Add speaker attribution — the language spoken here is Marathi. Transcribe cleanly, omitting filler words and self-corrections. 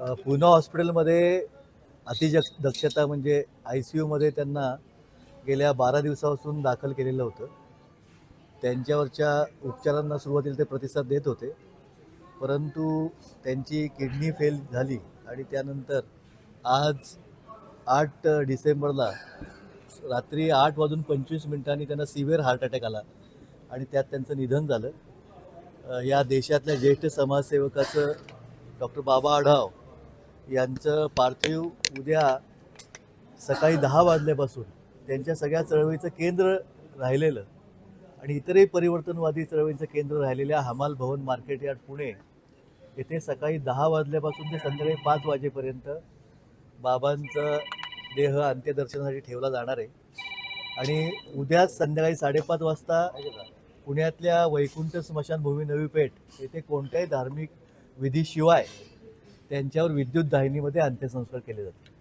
Speaker 1: पूना हॉस्पिटलमध्ये दक्षता म्हणजे ICUमध्ये त्यांना गेल्या 12 दिवसापासून दाखल केलेलं होतं. त्यांच्यावरच्या उपचारांना सुरुवातीला ते प्रतिसाद देत होते, परंतु त्यांची किडनी फेल झाली आणि त्यानंतर आज 8 डिसेंबरला रात्री 8:25 त्यांना सिव्हिअर हार्ट अटॅक आला आणि त्यात त्यांचं निधन झालं. या देशातल्या ज्येष्ठ समाजसेवकाचं डॉक्टर बाबा आढाव यांचं पार्थिव उद्या सकाळी 10 वाजल्यापासून त्यांच्या सगळ्या चळवळीचं केंद्र राहिलेलं आणि इतरही परिवर्तनवादी चळवळीचं केंद्र राहिलेल्या हमाल भवन मार्केट यार्ड पुणे येथे सकाळी 10 वाजल्यापासून ते संध्याकाळी 5 वाजेपर्यंत बाबांचा देह अंत्यदर्शनासाठी ठेवला जाणार आहे. आणि उद्या संध्याकाळी 5:30 वाजता पुण्यातल्या वैकुंठ स्मशानभूमी नवी पेठ येथे कोणत्याही धार्मिक विधीशिवाय त्यांच्यावर विद्युत दाहिनीमध्ये अंत्यसंस्कार केले जातील.